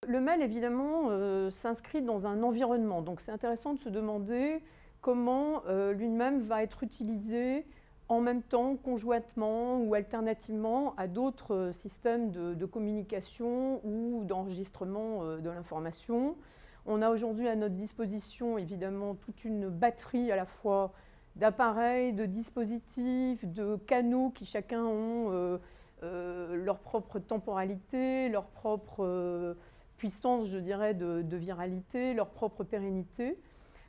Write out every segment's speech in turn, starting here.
Le mail, évidemment, s'inscrit dans un environnement. Donc, c'est intéressant de se demander comment lui-même va être utilisé en même temps, conjointement ou alternativement à d'autres systèmes de communication ou d'enregistrement de l'information. On a aujourd'hui à notre disposition, évidemment, toute une batterie à la fois d'appareils, de dispositifs, de canaux qui chacun ont leur propre temporalité, leur propre puissance, je dirais, de viralité, leur propre pérennité.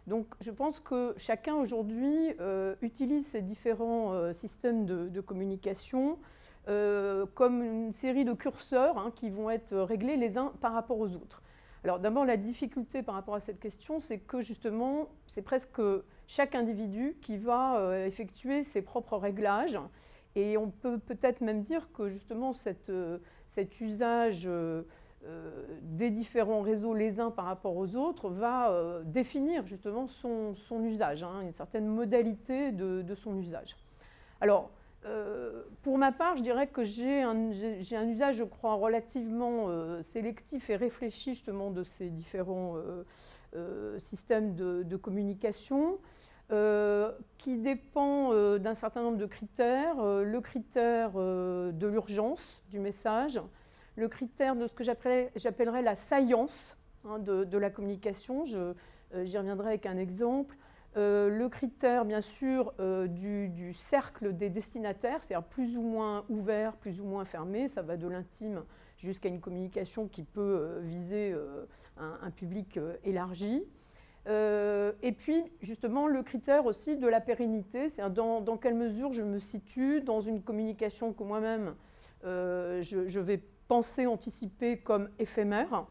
Donc je pense que chacun aujourd'hui utilise ces différents systèmes de communication comme une série de curseurs qui vont être réglés les uns par rapport aux autres. Alors d'abord, la difficulté par rapport à cette question, c'est que justement, c'est presque chaque individu qui va effectuer ses propres réglages. Et on peut peut-être même dire que justement cet usage des différents réseaux les uns par rapport aux autres va définir justement son usage, une certaine modalité de son usage. Alors, pour ma part, je dirais que j'ai un usage, je crois, relativement sélectif et réfléchi justement de ces différents systèmes de communication. Qui dépend d'un certain nombre de critères. Le critère de l'urgence du message, le critère de ce que j'appellerais la saillance de la communication, j'y reviendrai avec un exemple, le critère bien sûr du cercle des destinataires, c'est-à-dire plus ou moins ouvert, plus ou moins fermé, ça va de l'intime jusqu'à une communication qui peut viser un public élargi. Et puis, justement, le critère aussi de la pérennité, c'est-à-dire dans quelle mesure je me situe dans une communication que moi-même, je vais penser, anticiper comme éphémère,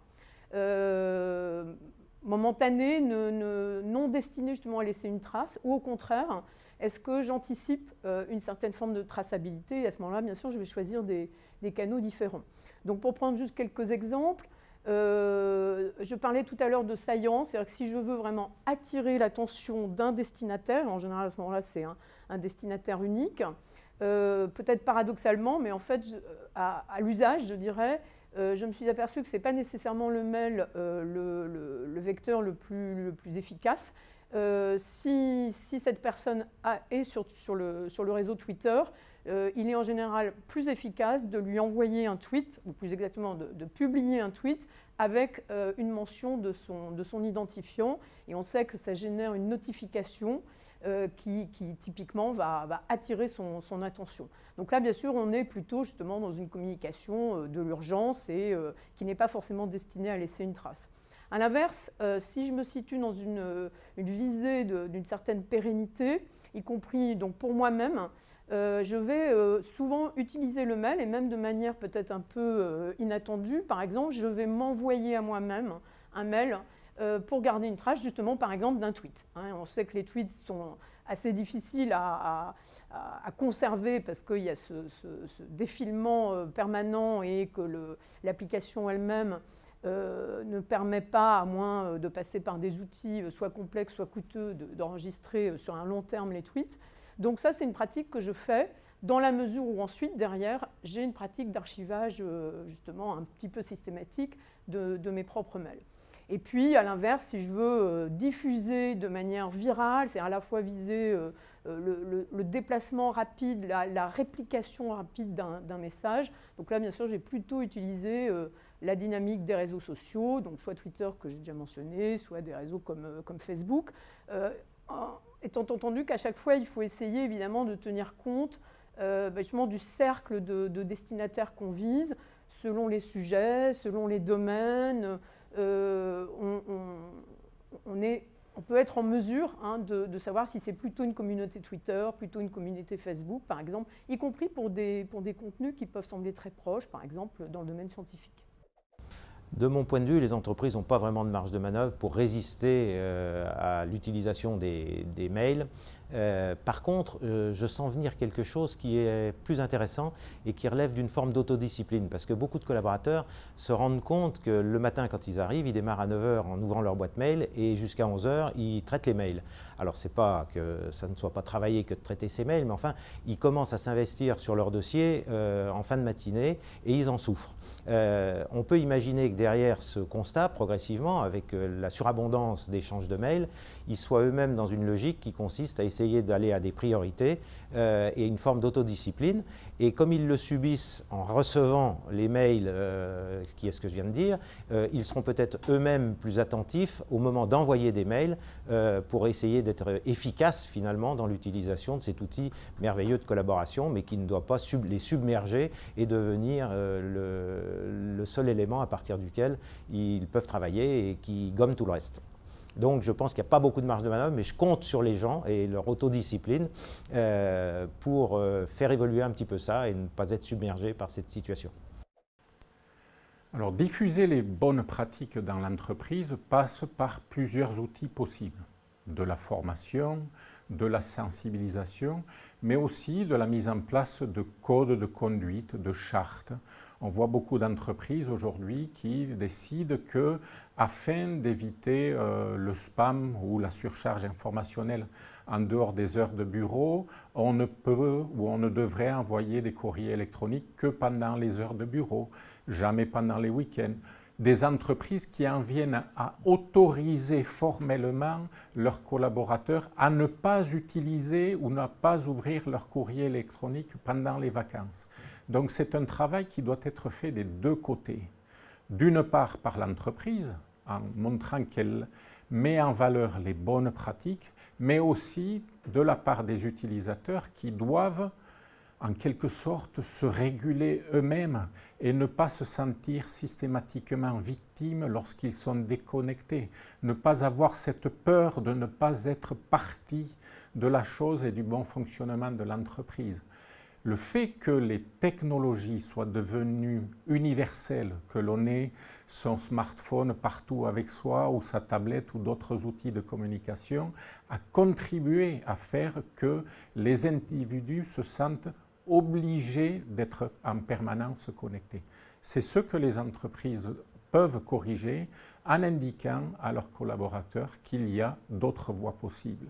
momentanée, non destinée justement à laisser une trace, ou au contraire, est-ce que j'anticipe une certaine forme de traçabilité? Et à ce moment-là, bien sûr, je vais choisir des canaux différents. Donc, pour prendre juste quelques exemples, je parlais tout à l'heure de saillance, c'est-à-dire que si je veux vraiment attirer l'attention d'un destinataire, en général à ce moment-là c'est un destinataire unique, peut-être paradoxalement, mais en fait à l'usage je dirais, je me suis aperçue que ce n'est pas nécessairement le mail le vecteur le plus efficace. Si cette personne est sur le réseau Twitter, il est en général plus efficace de lui envoyer un tweet, ou plus exactement de publier un tweet avec une mention de son identifiant. Et on sait que ça génère une notification qui typiquement va attirer son attention. Donc là, bien sûr, on est plutôt justement dans une communication de l'urgence et qui n'est pas forcément destinée à laisser une trace. À l'inverse, si je me situe dans une visée d'une certaine pérennité, y compris donc pour moi-même, je vais souvent utiliser le mail, et même de manière peut-être un peu inattendue. Par exemple, je vais m'envoyer à moi-même un mail pour garder une trace, justement, par exemple, d'un tweet. On sait que les tweets sont assez difficiles à conserver parce qu'il y a ce défilement permanent et que l'application elle-même ne permet pas, à moins de passer par des outils soit complexes, soit coûteux, d'enregistrer sur un long terme les tweets. Donc ça, c'est une pratique que je fais dans la mesure où ensuite, derrière, j'ai une pratique d'archivage justement un petit peu systématique de mes propres mails. Et puis, à l'inverse, si je veux diffuser de manière virale, c'est à la fois viser le déplacement rapide, la réplication rapide d'un message. Donc là, bien sûr, j'ai plutôt utilisé la dynamique des réseaux sociaux, donc soit Twitter que j'ai déjà mentionné, soit des réseaux comme Facebook, étant entendu qu'à chaque fois, il faut essayer évidemment de tenir compte justement du cercle de destinataires qu'on vise, selon les sujets, selon les domaines. On peut être en mesure de savoir si c'est plutôt une communauté Twitter, plutôt une communauté Facebook, par exemple, y compris pour des contenus qui peuvent sembler très proches, par exemple, dans le domaine scientifique. De mon point de vue, les entreprises n'ont pas vraiment de marge de manœuvre pour résister à l'utilisation des mails. Par contre, je sens venir quelque chose qui est plus intéressant et qui relève d'une forme d'autodiscipline, parce que beaucoup de collaborateurs se rendent compte que le matin, quand ils arrivent, ils démarrent à 9 h en ouvrant leur boîte mail et jusqu'à 11 h, ils traitent les mails. Alors, ce n'est pas que ça ne soit pas travaillé que de traiter ces mails, mais enfin, ils commencent à s'investir sur leur dossier en fin de matinée et ils en souffrent. On peut imaginer que derrière ce constat, progressivement, avec la surabondance d'échanges de mails, ils soient eux-mêmes dans une logique qui consiste à essayer d'aller à des priorités et une forme d'autodiscipline. Et comme ils le subissent en recevant les mails, qui est ce que je viens de dire, ils seront peut-être eux-mêmes plus attentifs au moment d'envoyer des mails pour essayer d'être efficaces finalement dans l'utilisation de cet outil merveilleux de collaboration, mais qui ne doit pas les submerger et devenir le seul élément à partir duquel ils peuvent travailler et qui gomme tout le reste. Donc je pense qu'il n'y a pas beaucoup de marge de manœuvre, mais je compte sur les gens et leur autodiscipline pour faire évoluer un petit peu ça et ne pas être submergé par cette situation. Alors, diffuser les bonnes pratiques dans l'entreprise passe par plusieurs outils possibles. De la formation, de la sensibilisation, mais aussi de la mise en place de codes de conduite, de chartes. On voit beaucoup d'entreprises aujourd'hui qui décident que, afin d'éviter le spam ou la surcharge informationnelle en dehors des heures de bureau, on ne peut ou on ne devrait envoyer des courriers électroniques que pendant les heures de bureau, jamais pendant les week-ends. Des entreprises qui en viennent à autoriser formellement leurs collaborateurs à ne pas utiliser ou ne pas ouvrir leur courrier électronique pendant les vacances. Donc c'est un travail qui doit être fait des deux côtés. D'une part par l'entreprise, en montrant qu'elle met en valeur les bonnes pratiques, mais aussi de la part des utilisateurs qui doivent en quelque sorte se réguler eux-mêmes et ne pas se sentir systématiquement victimes lorsqu'ils sont déconnectés. Ne pas avoir cette peur de ne pas être partie de la chose et du bon fonctionnement de l'entreprise. Le fait que les technologies soient devenues universelles, que l'on ait son smartphone partout avec soi ou sa tablette ou d'autres outils de communication, a contribué à faire que les individus se sentent obligés d'être en permanence connectés. C'est ce que les entreprises peuvent corriger en indiquant à leurs collaborateurs qu'il y a d'autres voies possibles.